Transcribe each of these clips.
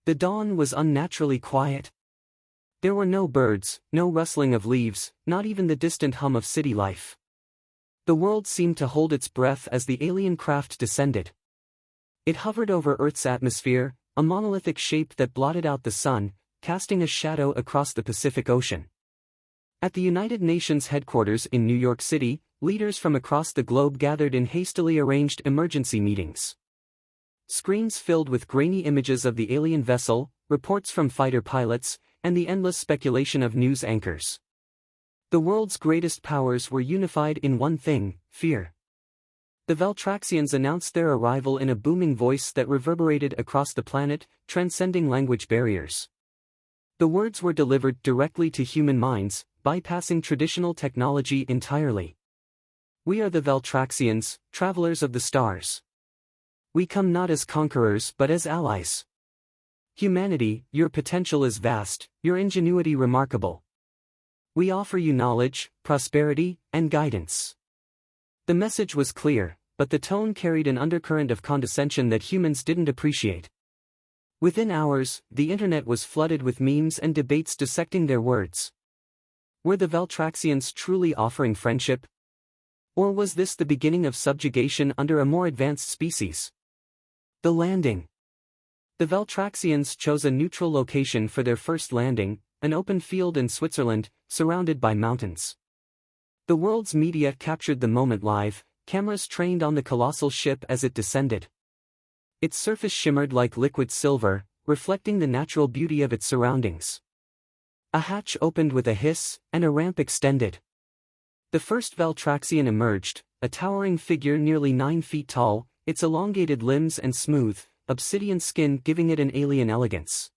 The dawn was unnaturally quiet. There were no birds, no rustling of leaves, not even the distant hum of city life. The world seemed to hold its breath as the alien craft descended. It hovered over Earth's atmosphere, a monolithic shape that blotted out the sun, casting a shadow across the Pacific Ocean. At the United Nations headquarters in New York City, leaders from across the globe gathered in hastily arranged emergency meetings. Screens filled with grainy images of the alien vessel, reports from fighter pilots, and the endless speculation of news anchors. The world's greatest powers were unified in one thing: fear. The Veltraxians announced their arrival in a booming voice that reverberated across the planet, transcending language barriers. The words were delivered directly to human minds, bypassing traditional technology entirely. We are the Veltraxians, travelers of the stars. We come not as conquerors but as allies. Humanity, your potential is vast, your ingenuity remarkable. We offer you knowledge, prosperity, and guidance. The message was clear, but the tone carried an undercurrent of condescension that humans didn't appreciate. Within hours, the internet was flooded with memes and debates dissecting their words. Were the Veltraxians truly offering friendship? Or was this the beginning of subjugation under a more advanced species? The landing. The Veltraxians chose a neutral location for their first landing, an open field in Switzerland, surrounded by mountains. The world's media captured the moment live, cameras trained on the colossal ship as it descended. Its surface shimmered like liquid silver, reflecting the natural beauty of its surroundings. A hatch opened with a hiss, and a ramp extended. The first Veltraxian emerged, a towering figure nearly 9 feet tall, its elongated limbs and smooth, obsidian skin giving it an alien elegance.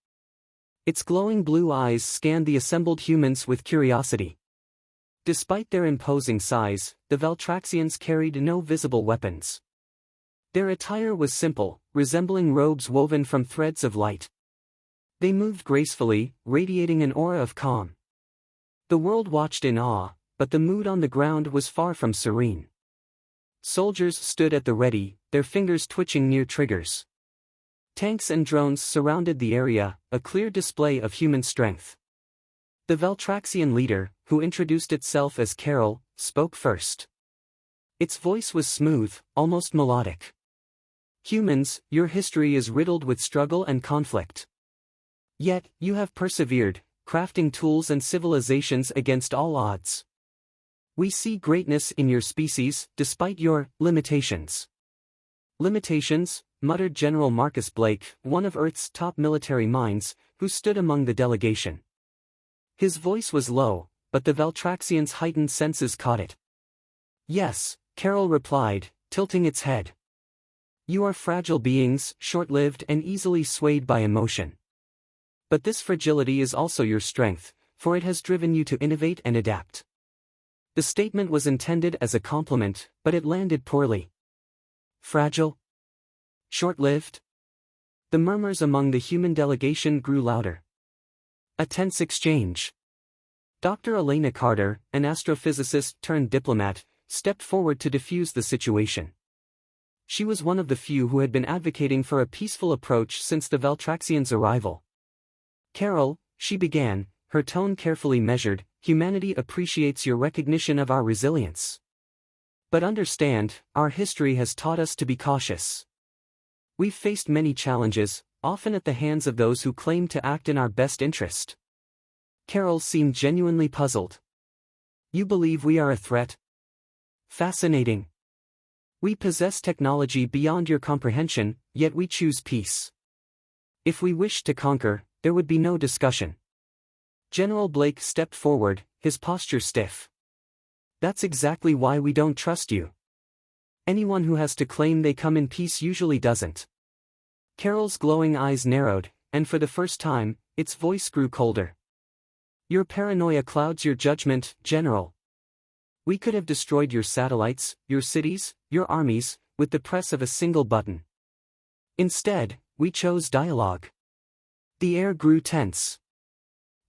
Its glowing blue eyes scanned the assembled humans with curiosity. Despite their imposing size, the Veltraxians carried no visible weapons. Their attire was simple, resembling robes woven from threads of light. They moved gracefully, radiating an aura of calm. The world watched in awe, but the mood on the ground was far from serene. Soldiers stood at the ready, their fingers twitching near triggers. Tanks and drones surrounded the area, a clear display of human strength. The Veltraxian leader, who introduced itself as Carol, spoke first. Its voice was smooth, almost melodic. Humans, your history is riddled with struggle and conflict. Yet, you have persevered, crafting tools and civilizations against all odds. We see greatness in your species, despite your limitations. Limitations, muttered General Marcus Blake, one of Earth's top military minds, who stood among the delegation. His voice was low, but the Veltraxians' heightened senses caught it. Yes, Carol replied, tilting its head. You are fragile beings, short-lived and easily swayed by emotion. But this fragility is also your strength, for it has driven you to innovate and adapt. The statement was intended as a compliment, but it landed poorly. Fragile? Short-lived? The murmurs among the human delegation grew louder. A tense exchange. Dr. Elena Carter, an astrophysicist turned diplomat, stepped forward to defuse the situation. She was one of the few who had been advocating for a peaceful approach since the Veltraxians' arrival. Carol, she began, her tone carefully measured, humanity appreciates your recognition of our resilience. But understand, our history has taught us to be cautious. We've faced many challenges, often at the hands of those who claim to act in our best interest. Carol seemed genuinely puzzled. You believe we are a threat? Fascinating. We possess technology beyond your comprehension, yet we choose peace. If we wished to conquer, there would be no discussion. General Blake stepped forward, his posture stiff. That's exactly why we don't trust you. Anyone who has to claim they come in peace usually doesn't. Carol's glowing eyes narrowed, and for the first time, its voice grew colder. Your paranoia clouds your judgment, General. We could have destroyed your satellites, your cities, your armies, with the press of a single button. Instead, we chose dialogue. The air grew tense.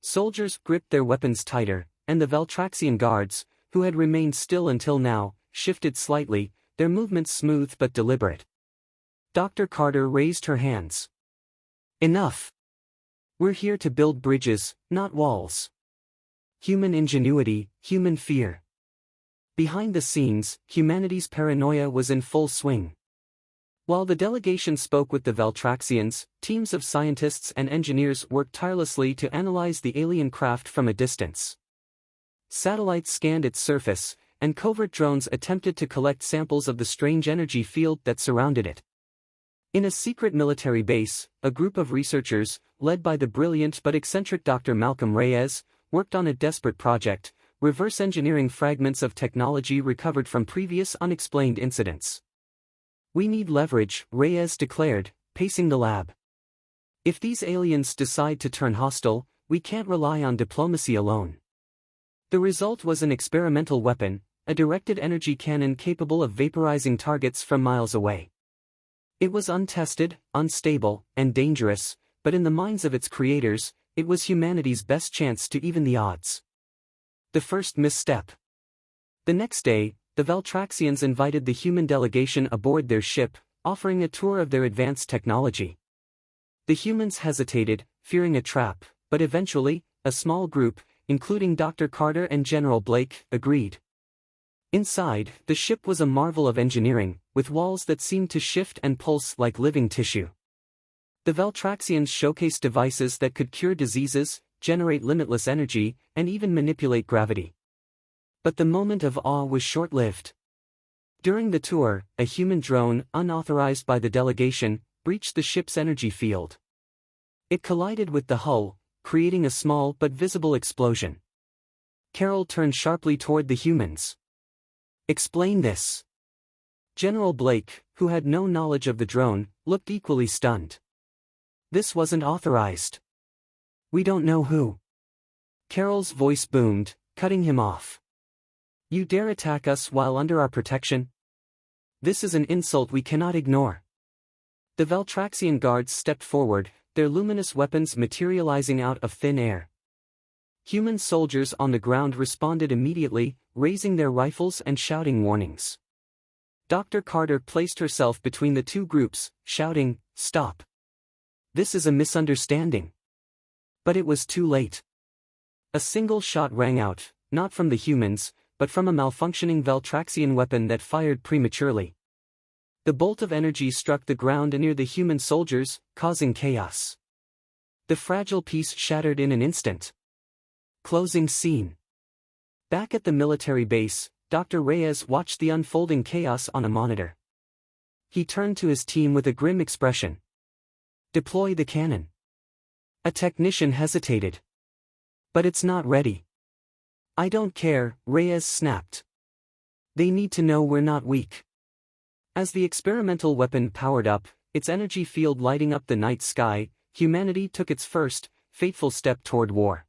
Soldiers gripped their weapons tighter, and the Veltraxian guards, who had remained still until now, shifted slightly, their movements smooth but deliberate. Dr. Carter raised her hands. Enough. We're here to build bridges, not walls. Human ingenuity, human fear. Behind the scenes, humanity's paranoia was in full swing. While the delegation spoke with the Valtraxians, teams of scientists and engineers worked tirelessly to analyze the alien craft from a distance. Satellites scanned its surface, and covert drones attempted to collect samples of the strange energy field that surrounded it. In a secret military base, a group of researchers, led by the brilliant but eccentric Dr. Malcolm Reyes, worked on a desperate project, reverse engineering fragments of technology recovered from previous unexplained incidents. "We need leverage," Reyes declared, pacing the lab. "If these aliens decide to turn hostile, we can't rely on diplomacy alone." The result was an experimental weapon, a directed energy cannon capable of vaporizing targets from miles away. It was untested, unstable, and dangerous, but in the minds of its creators, it was humanity's best chance to even the odds. The first misstep. The next day, the Valtraxians invited the human delegation aboard their ship, offering a tour of their advanced technology. The humans hesitated, fearing a trap, but eventually, a small group, including Dr. Carter and General Blake, agreed. Inside, the ship was a marvel of engineering, with walls that seemed to shift and pulse like living tissue. The Valtraxians showcased devices that could cure diseases, generate limitless energy, and even manipulate gravity. But the moment of awe was short-lived. During the tour, a human drone, unauthorized by the delegation, breached the ship's energy field. It collided with the hull, creating a small but visible explosion. Carol turned sharply toward the humans. "Explain this." General Blake, who had no knowledge of the drone, looked equally stunned. "This wasn't authorized." "We don't know who." Carol's voice boomed, cutting him off. "You dare attack us while under our protection? This is an insult we cannot ignore." The Valtraxian guards stepped forward, their luminous weapons materializing out of thin air. Human soldiers on the ground responded immediately, raising their rifles and shouting warnings. Dr. Carter placed herself between the two groups, shouting, "Stop. This is a misunderstanding." But it was too late. A single shot rang out, not from the humans, but from a malfunctioning Valtraxian weapon that fired prematurely. The bolt of energy struck the ground near the human soldiers, causing chaos. The fragile piece shattered in an instant. Closing scene. Back at the military base, Dr. Reyes watched the unfolding chaos on a monitor. He turned to his team with a grim expression. "Deploy the cannon." A technician hesitated. "But it's not ready." "I don't care," Reyes snapped. "They need to know we're not weak." As the experimental weapon powered up, its energy field lighting up the night sky, humanity took its first, fateful step toward war.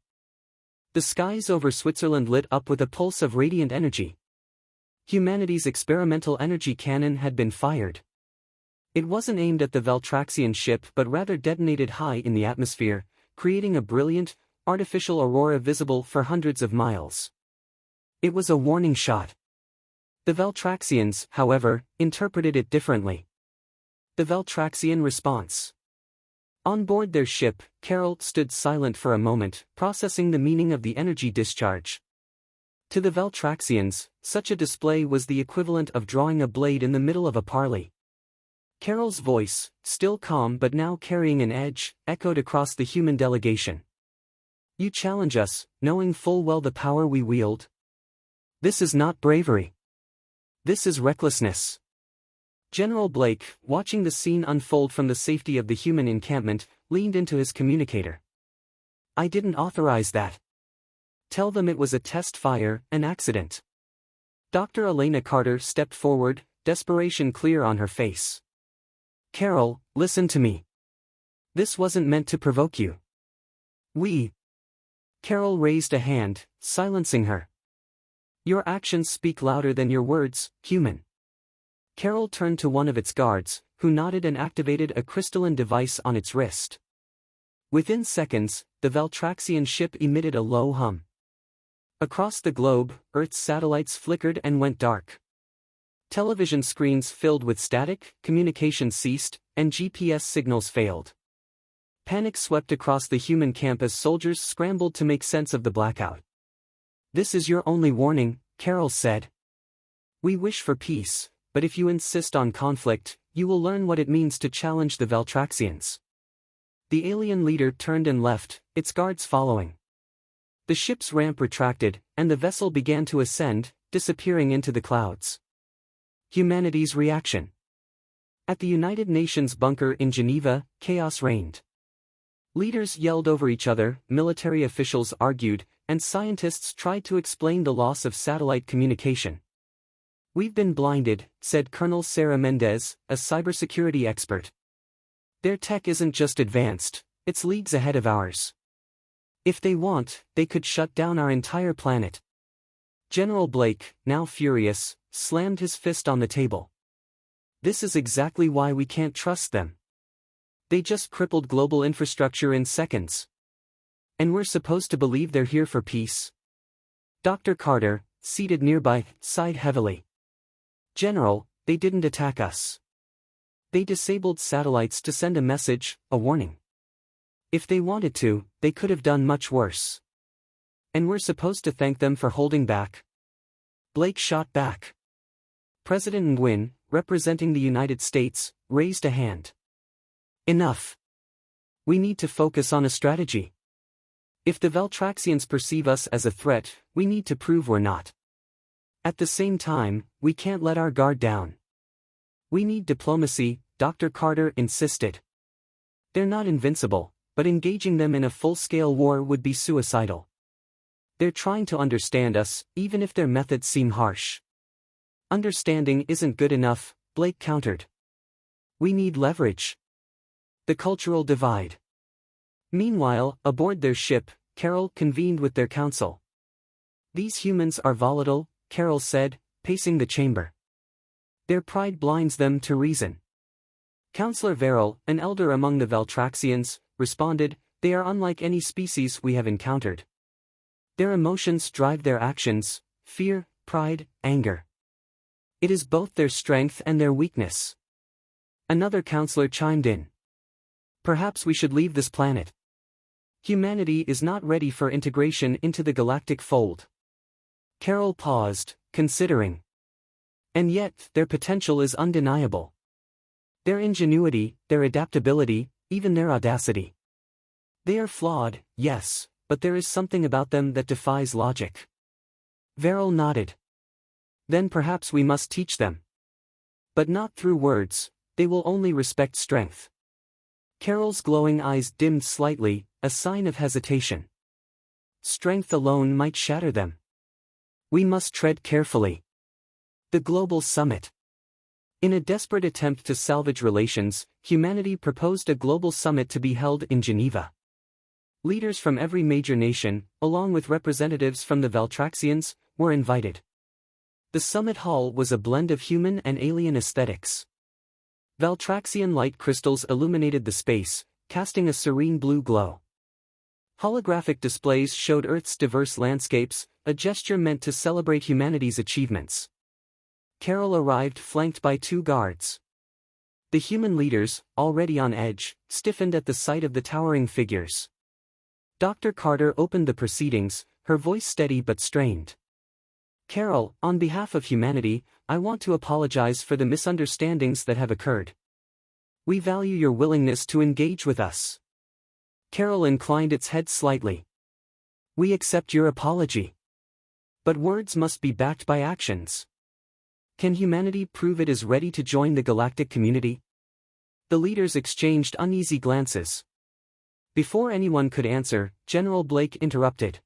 The skies over Switzerland lit up with a pulse of radiant energy. Humanity's experimental energy cannon had been fired. It wasn't aimed at the Valtraxian ship but rather detonated high in the atmosphere, creating a brilliant, artificial aurora visible for hundreds of miles. It was a warning shot. The Valtraxians, however, interpreted it differently. The Valtraxian response. On board their ship, Carol stood silent for a moment, processing the meaning of the energy discharge. To the Valtraxians, such a display was the equivalent of drawing a blade in the middle of a parley. Carol's voice, still calm but now carrying an edge, echoed across the human delegation. "You challenge us, knowing full well the power we wield? This is not bravery. This is recklessness." General Blake, watching the scene unfold from the safety of the human encampment, leaned into his communicator. "I didn't authorize that. Tell them it was a test fire, an accident." Dr. Elena Carter stepped forward, desperation clear on her face. "Carol, listen to me. This wasn't meant to provoke you. We..." Carol raised a hand, silencing her. "Your actions speak louder than your words, human." Carol turned to one of its guards, who nodded and activated a crystalline device on its wrist. Within seconds, the Valtraxian ship emitted a low hum. Across the globe, Earth's satellites flickered and went dark. Television screens filled with static, communication ceased, and GPS signals failed. Panic swept across the human camp as soldiers scrambled to make sense of the blackout. "This is your only warning," Carol said. "We wish for peace, but if you insist on conflict, you will learn what it means to challenge the Valtraxians." The alien leader turned and left, its guards following. The ship's ramp retracted, and the vessel began to ascend, disappearing into the clouds. Humanity's reaction. At the United Nations bunker in Geneva, chaos reigned. Leaders yelled over each other, military officials argued, and scientists tried to explain the loss of satellite communication. "We've been blinded," said Colonel Sarah Mendez, a cybersecurity expert. "Their tech isn't just advanced, it's leagues ahead of ours. If they want, they could shut down our entire planet." General Blake, now furious, slammed his fist on the table. "This is exactly why we can't trust them. They just crippled global infrastructure in seconds. And we're supposed to believe they're here for peace?" Dr. Carter, seated nearby, sighed heavily. "General, they didn't attack us. They disabled satellites to send a message, a warning. If they wanted to, they could have done much worse. And we're supposed to thank them for holding back?" Blake shot back. President Nguyen, representing the United States, raised a hand. "Enough. We need to focus on a strategy. If the Valtraxians perceive us as a threat, we need to prove we're not. At the same time, we can't let our guard down. We need diplomacy," Dr. Carter insisted. "They're not invincible, but engaging them in a full-scale war would be suicidal. They're trying to understand us, even if their methods seem harsh." "Understanding isn't good enough," Blake countered. "We need leverage." The cultural divide. Meanwhile, aboard their ship, Carol convened with their council. "These humans are volatile," Carol said, pacing the chamber. "Their pride blinds them to reason." Counselor Verrill, an elder among the Valtraxians, responded, "They are unlike any species we have encountered. Their emotions drive their actions: fear, pride, anger. It is both their strength and their weakness." Another counselor chimed in. "Perhaps we should leave this planet. Humanity is not ready for integration into the galactic fold." Carol paused, considering. "And yet, their potential is undeniable. Their ingenuity, their adaptability, even their audacity. They are flawed, yes, but there is something about them that defies logic." Verrill nodded. "Then perhaps we must teach them. But not through words, they will only respect strength." Carol's glowing eyes dimmed slightly, a sign of hesitation. "Strength alone might shatter them. We must tread carefully." The Global Summit. In a desperate attempt to salvage relations, humanity proposed a global summit to be held in Geneva. Leaders from every major nation, along with representatives from the Valtraxians, were invited. The summit hall was a blend of human and alien aesthetics. Valtraxian light crystals illuminated the space, casting a serene blue glow. Holographic displays showed Earth's diverse landscapes, a gesture meant to celebrate humanity's achievements. Carol arrived flanked by two guards. The human leaders, already on edge, stiffened at the sight of the towering figures. Dr. Carter opened the proceedings, her voice steady but strained. "Carol, on behalf of humanity, I want to apologize for the misunderstandings that have occurred. We value your willingness to engage with us." Carol inclined its head slightly. "We accept your apology. But words must be backed by actions. Can humanity prove it is ready to join the galactic community?" The leaders exchanged uneasy glances. Before anyone could answer, General Blake interrupted.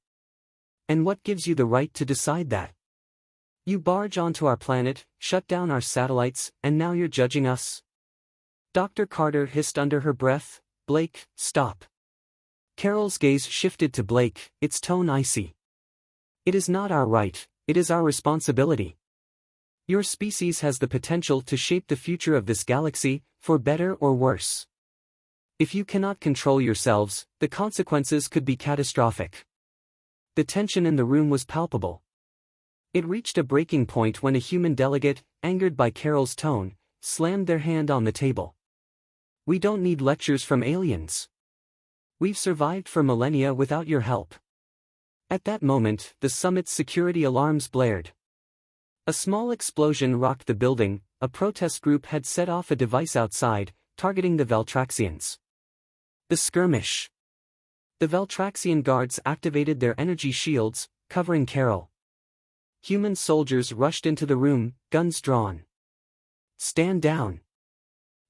"And what gives you the right to decide that? You barge onto our planet, shut down our satellites, and now you're judging us?" Dr. Carter hissed under her breath, "Blake, stop." Carol's gaze shifted to Blake, its tone icy. "It is not our right, it is our responsibility. Your species has the potential to shape the future of this galaxy, for better or worse. If you cannot control yourselves, the consequences could be catastrophic." The tension in the room was palpable. It reached a breaking point when a human delegate, angered by Carol's tone, slammed their hand on the table. "We don't need lectures from aliens. We've survived for millennia without your help. At that moment, the summit's security alarms blared. A small explosion rocked the building. A protest group had set off a device outside, targeting the Veltraxians. The skirmish. The Veltraxian guards activated their energy shields, covering Carol. Human soldiers rushed into the room, guns drawn. "Stand down!"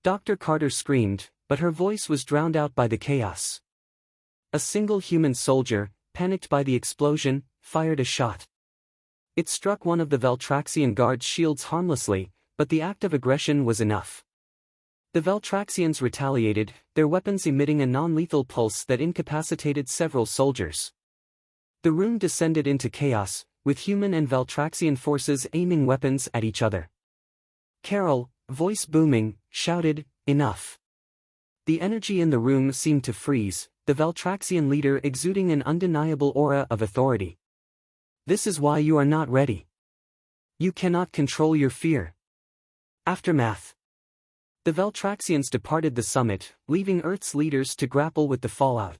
Dr. Carter screamed, but her voice was drowned out by the chaos. A single human soldier, panicked by the explosion, fired a shot. It struck one of the Veltraxian guards' shields harmlessly, but the act of aggression was enough. The Veltraxians retaliated, their weapons emitting a non-lethal pulse that incapacitated several soldiers. The room descended into chaos, with human and Veltraxian forces aiming weapons at each other. Carol, voice booming, shouted, "Enough!" The energy in the room seemed to freeze, the Veltraxian leader exuding an undeniable aura of authority. "This is why you are not ready. You cannot control your fear." Aftermath. The Veltraxians departed the summit, leaving Earth's leaders to grapple with the fallout.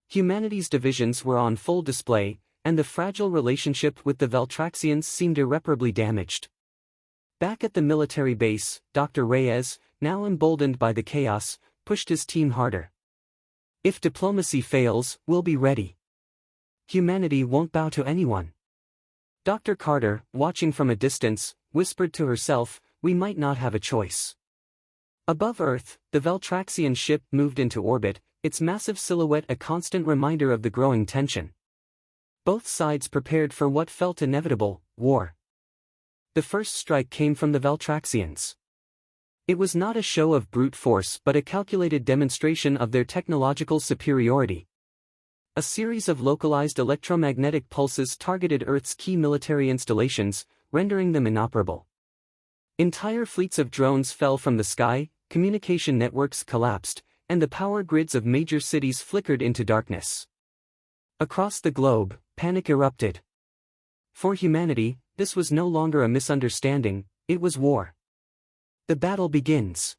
Humanity's divisions were on full display, and the fragile relationship with the Veltraxians seemed irreparably damaged. Back at the military base, Dr. Reyes, now emboldened by the chaos, pushed his team harder. "If diplomacy fails, we'll be ready. Humanity won't bow to anyone." Dr. Carter, watching from a distance, whispered to herself, "We might not have a choice." Above Earth, the Veltraxian ship moved into orbit, its massive silhouette a constant reminder of the growing tension. Both sides prepared for what felt inevitable, war. The first strike came from the Veltraxians. It was not a show of brute force but a calculated demonstration of their technological superiority. A series of localized electromagnetic pulses targeted Earth's key military installations, rendering them inoperable. Entire fleets of drones fell from the sky, communication networks collapsed, and the power grids of major cities flickered into darkness. Across the globe, panic erupted. For humanity, this was no longer a misunderstanding, it was war. The battle begins.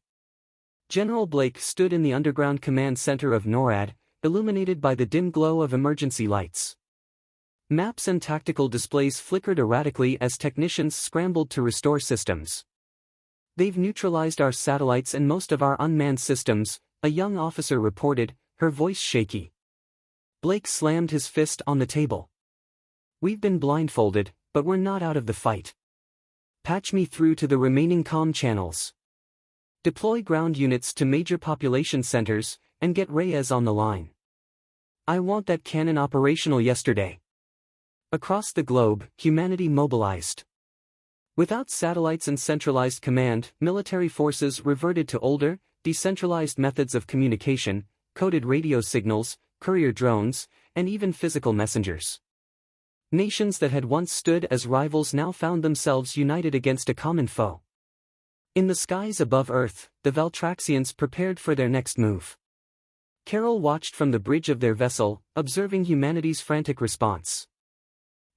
General Blake stood in the underground command center of NORAD, illuminated by the dim glow of emergency lights. Maps and tactical displays flickered erratically as technicians scrambled to restore systems. "They've neutralized our satellites and most of our unmanned systems," a young officer reported, her voice shaky. Blake slammed his fist on the table. "We've been blindfolded, but we're not out of the fight. Patch me through to the remaining comm channels. Deploy ground units to major population centers, and get Reyes on the line. I want that cannon operational yesterday." Across the globe, humanity mobilized. Without satellites and centralized command, military forces reverted to older, decentralized methods of communication, coded radio signals, courier drones, and even physical messengers. Nations that had once stood as rivals now found themselves united against a common foe. In the skies above Earth, the Veltraxians prepared for their next move. Carol watched from the bridge of their vessel, observing humanity's frantic response.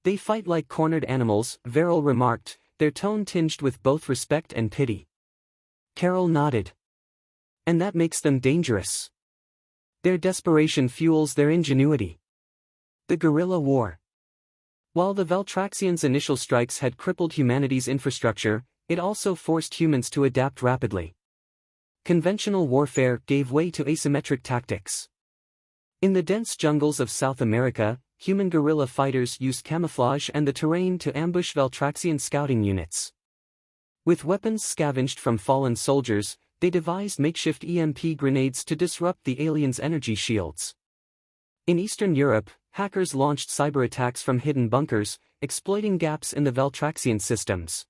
"They fight like cornered animals," Verrill remarked, their tone tinged with both respect and pity. Carol nodded. "And that makes them dangerous. Their desperation fuels their ingenuity." The guerrilla war. While the Veltraxians' initial strikes had crippled humanity's infrastructure, it also forced humans to adapt rapidly. Conventional warfare gave way to asymmetric tactics. In the dense jungles of South America, human guerrilla fighters used camouflage and the terrain to ambush Veltraxian scouting units. With weapons scavenged from fallen soldiers, they devised makeshift EMP grenades to disrupt the aliens' energy shields. In Eastern Europe, hackers launched cyber attacks from hidden bunkers, exploiting gaps in the Veltraxian systems.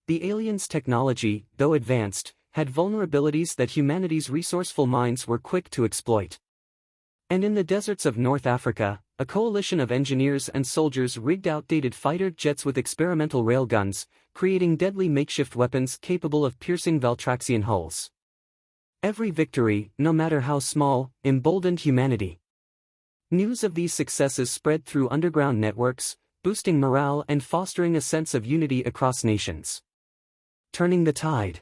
The aliens' technology, though advanced, had vulnerabilities that humanity's resourceful minds were quick to exploit. And in the deserts of North Africa, a coalition of engineers and soldiers rigged outdated fighter jets with experimental railguns, creating deadly makeshift weapons capable of piercing Veltraxian hulls. Every victory, no matter how small, emboldened humanity. News of these successes spread through underground networks, boosting morale and fostering a sense of unity across nations. Turning the tide.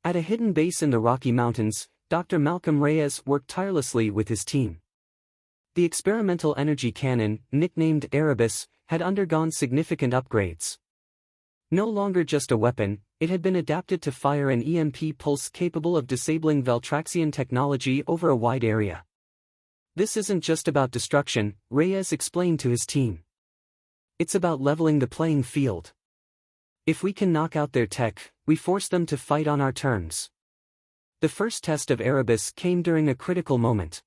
At a hidden base in the Rocky Mountains, Dr. Malcolm Reyes worked tirelessly with his team. The experimental energy cannon, nicknamed Erebus, had undergone significant upgrades. No longer just a weapon, it had been adapted to fire an EMP pulse capable of disabling Veltraxian technology over a wide area. This isn't just about destruction, Reyes explained to his team. It's about leveling the playing field. If we can knock out their tech, we force them to fight on our terms. The first test of Erebus came during a critical moment.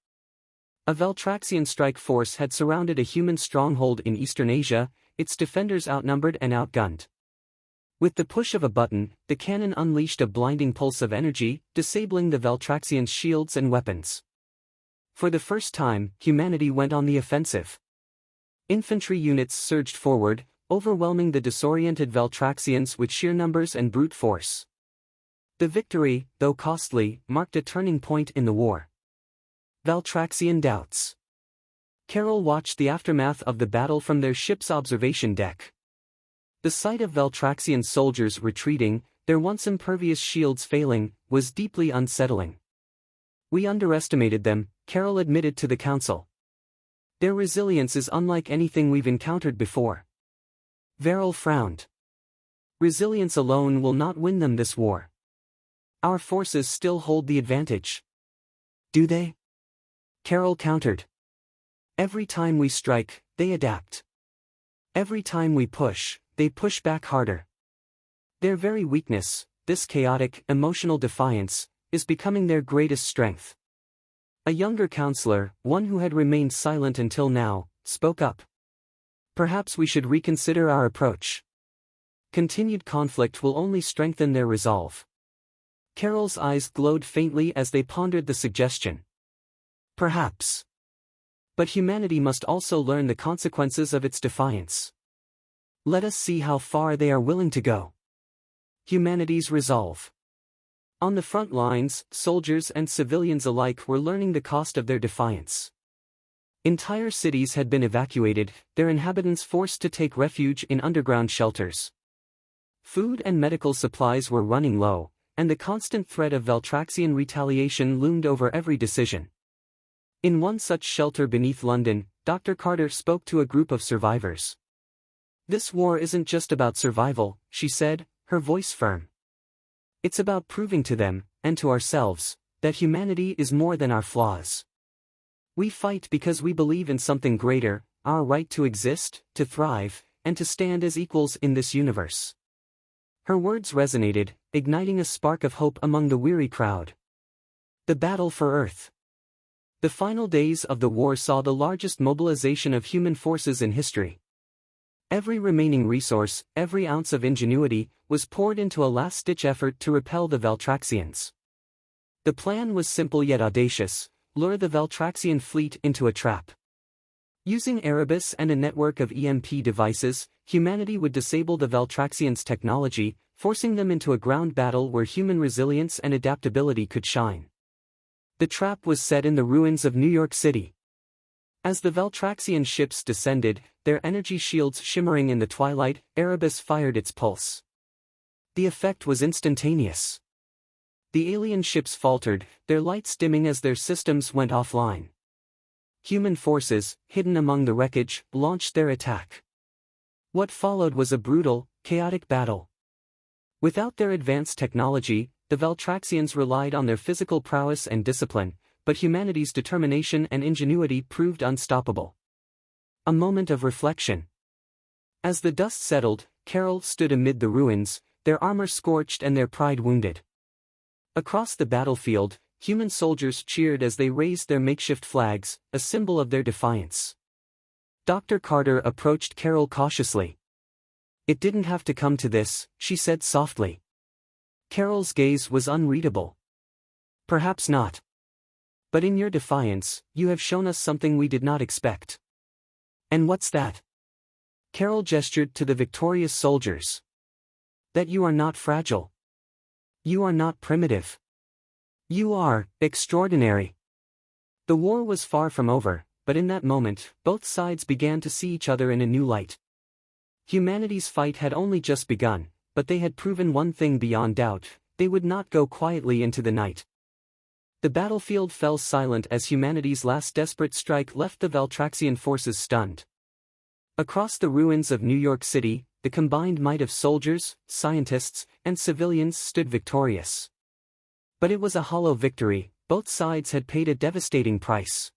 A Veltraxian strike force had surrounded a human stronghold in Eastern Asia, its defenders outnumbered and outgunned. With the push of a button, the cannon unleashed a blinding pulse of energy, disabling the Veltraxians' shields and weapons. For the first time, humanity went on the offensive. Infantry units surged forward, overwhelming the disoriented Veltraxians with sheer numbers and brute force. The victory, though costly, marked a turning point in the war. Veltraxian doubts. Carol watched the aftermath of the battle from their ship's observation deck. The sight of Veltraxian soldiers retreating, their once impervious shields failing, was deeply unsettling. We underestimated them, Carol admitted to the council. Their resilience is unlike anything we've encountered before. Verrill frowned. Resilience alone will not win them this war. Our forces still hold the advantage. Do they? Carol countered. Every time we strike, they adapt. Every time we push, they push back harder. Their very weakness, this chaotic, emotional defiance, is becoming their greatest strength. A younger counselor, one who had remained silent until now, spoke up. Perhaps we should reconsider our approach. Continued conflict will only strengthen their resolve. Carol's eyes glowed faintly as they pondered the suggestion. Perhaps. But humanity must also learn the consequences of its defiance. Let us see how far they are willing to go. Humanity's resolve. On the front lines, soldiers and civilians alike were learning the cost of their defiance. Entire cities had been evacuated, their inhabitants forced to take refuge in underground shelters. Food and medical supplies were running low, and the constant threat of Veltraxian retaliation loomed over every decision. In one such shelter beneath London, Dr. Carter spoke to a group of survivors. This war isn't just about survival, she said, her voice firm. It's about proving to them, and to ourselves, that humanity is more than our flaws. We fight because we believe in something greater, our right to exist, to thrive, and to stand as equals in this universe. Her words resonated, igniting a spark of hope among the weary crowd. The battle for Earth. The final days of the war saw the largest mobilization of human forces in history. Every remaining resource, every ounce of ingenuity, was poured into a last-ditch effort to repel the Veltraxians. The plan was simple yet audacious: lure the Veltraxian fleet into a trap. Using Erebus and a network of EMP devices, humanity would disable the Veltraxians' technology, forcing them into a ground battle where human resilience and adaptability could shine. The trap was set in the ruins of New York City. As the Veltraxian ships descended, their energy shields shimmering in the twilight, Erebus fired its pulse. The effect was instantaneous. The alien ships faltered, their lights dimming as their systems went offline. Human forces, hidden among the wreckage, launched their attack. What followed was a brutal, chaotic battle. Without their advanced technology, the Veltraxians relied on their physical prowess and discipline, but humanity's determination and ingenuity proved unstoppable. A moment of reflection. As the dust settled, Carol stood amid the ruins, their armor scorched and their pride wounded. Across the battlefield, human soldiers cheered as they raised their makeshift flags, a symbol of their defiance. Dr. Carter approached Carol cautiously. "It didn't have to come to this," she said softly. Carol's gaze was unreadable. "Perhaps not. But in your defiance, you have shown us something we did not expect." "And what's that?" Carol gestured to the victorious soldiers. "That you are not fragile. You are not primitive. You are extraordinary." The war was far from over, but in that moment, both sides began to see each other in a new light. Humanity's fight had only just begun, but they had proven one thing beyond doubt: they would not go quietly into the night. The battlefield fell silent as humanity's last desperate strike left the Valtraxian forces stunned. Across the ruins of New York City, the combined might of soldiers, scientists, and civilians stood victorious. But it was a hollow victory. Both sides had paid a devastating price.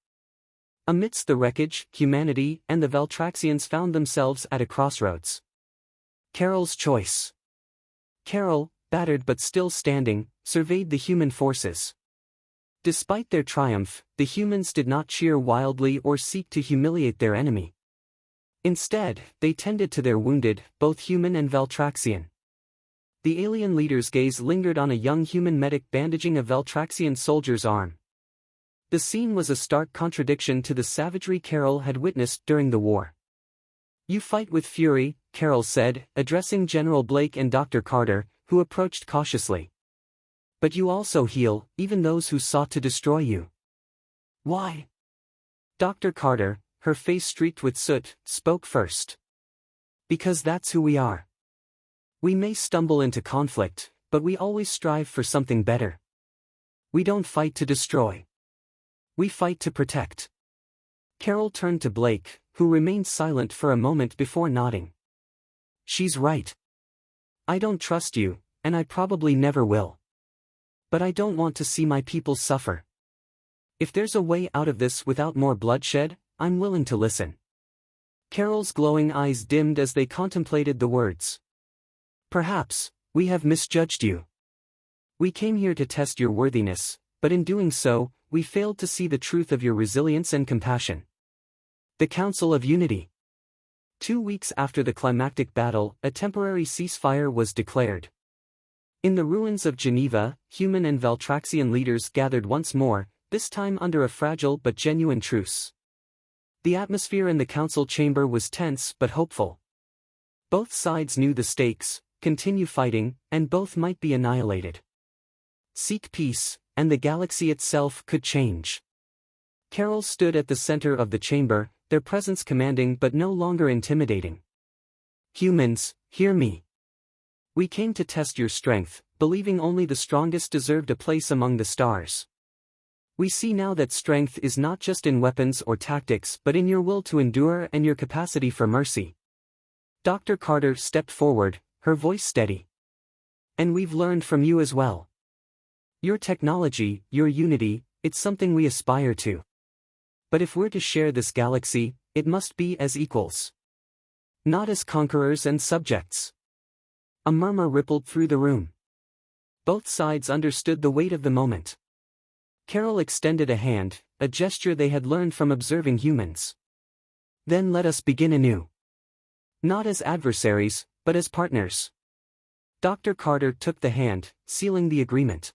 Amidst the wreckage, humanity and the Valtraxians found themselves at a crossroads. Carol's choice. Carol, battered but still standing, surveyed the human forces. Despite their triumph, the humans did not cheer wildly or seek to humiliate their enemy. Instead, they tended to their wounded, both human and Valtraxian. The alien leader's gaze lingered on a young human medic bandaging a Valtraxian soldier's arm. The scene was a stark contradiction to the savagery Carol had witnessed during the war. "You fight with fury," Carol said, addressing General Blake and Dr. Carter, who approached cautiously. "But you also heal, even those who sought to destroy you." "Why?" Dr. Carter, her face streaked with soot, spoke first. "Because that's who we are. We may stumble into conflict, but we always strive for something better. We don't fight to destroy. We fight to protect." Carol turned to Blake, who remained silent for a moment before nodding. "She's right. I don't trust you, and I probably never will. But I don't want to see my people suffer. If there's a way out of this without more bloodshed, I'm willing to listen." Carol's glowing eyes dimmed as they contemplated the words. "Perhaps we have misjudged you. We came here to test your worthiness, but in doing so, we failed to see the truth of your resilience and compassion." The Council of Unity. 2 weeks after the climactic battle, a temporary ceasefire was declared. In the ruins of Geneva, human and Valtraxian leaders gathered once more, this time under a fragile but genuine truce. The atmosphere in the council chamber was tense but hopeful. Both sides knew the stakes: continue fighting, and both might be annihilated. Seek peace, and the galaxy itself could change. Carol stood at the center of the chamber, their presence commanding but no longer intimidating. "Humans, hear me. We came to test your strength, believing only the strongest deserved a place among the stars. We see now that strength is not just in weapons or tactics but in your will to endure and your capacity for mercy." Dr. Carter stepped forward, her voice steady. "And we've learned from you as well. Your technology, your unity, it's something we aspire to. But if we're to share this galaxy, it must be as equals. Not as conquerors and subjects." A murmur rippled through the room. Both sides understood the weight of the moment. Carol extended a hand, a gesture they had learned from observing humans. "Then let us begin anew. Not as adversaries, but as partners." Dr. Carter took the hand, sealing the agreement.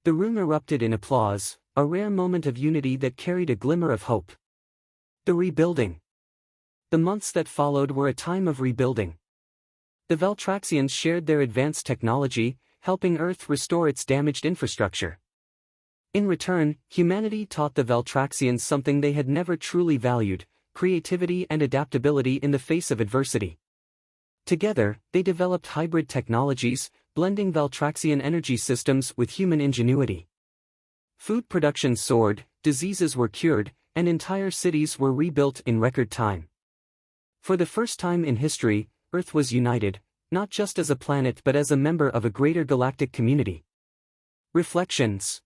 The room erupted in applause, a rare moment of unity that carried a glimmer of hope. The rebuilding. The months that followed were a time of rebuilding. The Valtraxians shared their advanced technology, helping Earth restore its damaged infrastructure. In return, humanity taught the Valtraxians something they had never truly valued: creativity and adaptability in the face of adversity. Together, they developed hybrid technologies, blending Valtraxian energy systems with human ingenuity. Food production soared, diseases were cured, and entire cities were rebuilt in record time. For the first time in history, Earth was united, not just as a planet but as a member of a greater galactic community. Reflections.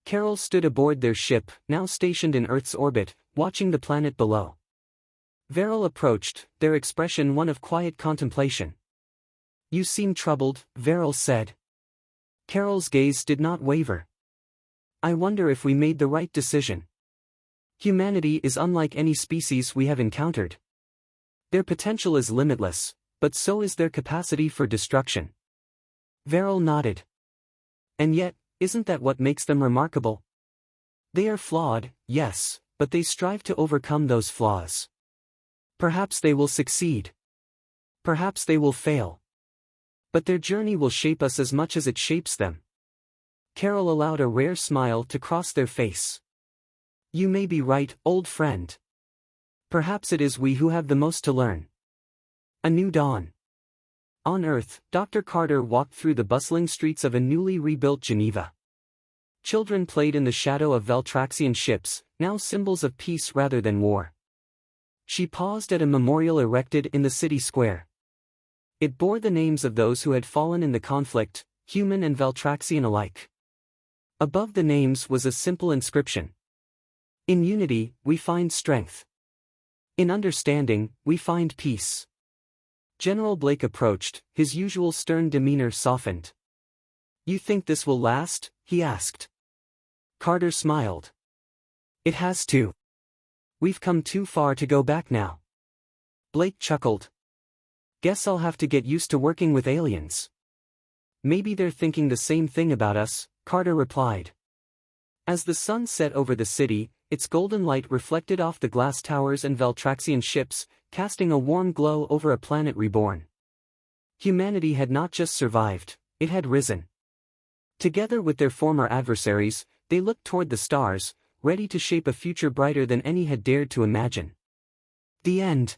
Carol stood aboard their ship, now stationed in Earth's orbit, watching the planet below. Veril approached, their expression one of quiet contemplation. "You seem troubled," Veril said. Carol's gaze did not waver. "I wonder if we made the right decision. Humanity is unlike any species we have encountered. Their potential is limitless, but so is their capacity for destruction." Veril nodded. "And yet, isn't that what makes them remarkable? They are flawed, yes, but they strive to overcome those flaws. Perhaps they will succeed. Perhaps they will fail. But their journey will shape us as much as it shapes them." Carol allowed a rare smile to cross their face. "You may be right, old friend. Perhaps it is we who have the most to learn." A new dawn. On Earth, Dr. Carter walked through the bustling streets of a newly rebuilt Geneva. Children played in the shadow of Veltraxian ships, now symbols of peace rather than war. She paused at a memorial erected in the city square. It bore the names of those who had fallen in the conflict, human and Veltraxian alike. Above the names was a simple inscription. In unity, we find strength. In understanding, we find peace. General Blake approached, his usual stern demeanor softened. "You think this will last?" he asked. Carter smiled. "It has to. We've come too far to go back now." Blake chuckled. "Guess I'll have to get used to working with aliens." "Maybe they're thinking the same thing about us," Carter replied. As the sun set over the city, its golden light reflected off the glass towers and Veltraxian ships, casting a warm glow over a planet reborn. Humanity had not just survived, it had risen. Together with their former adversaries, they looked toward the stars, ready to shape a future brighter than any had dared to imagine. The end.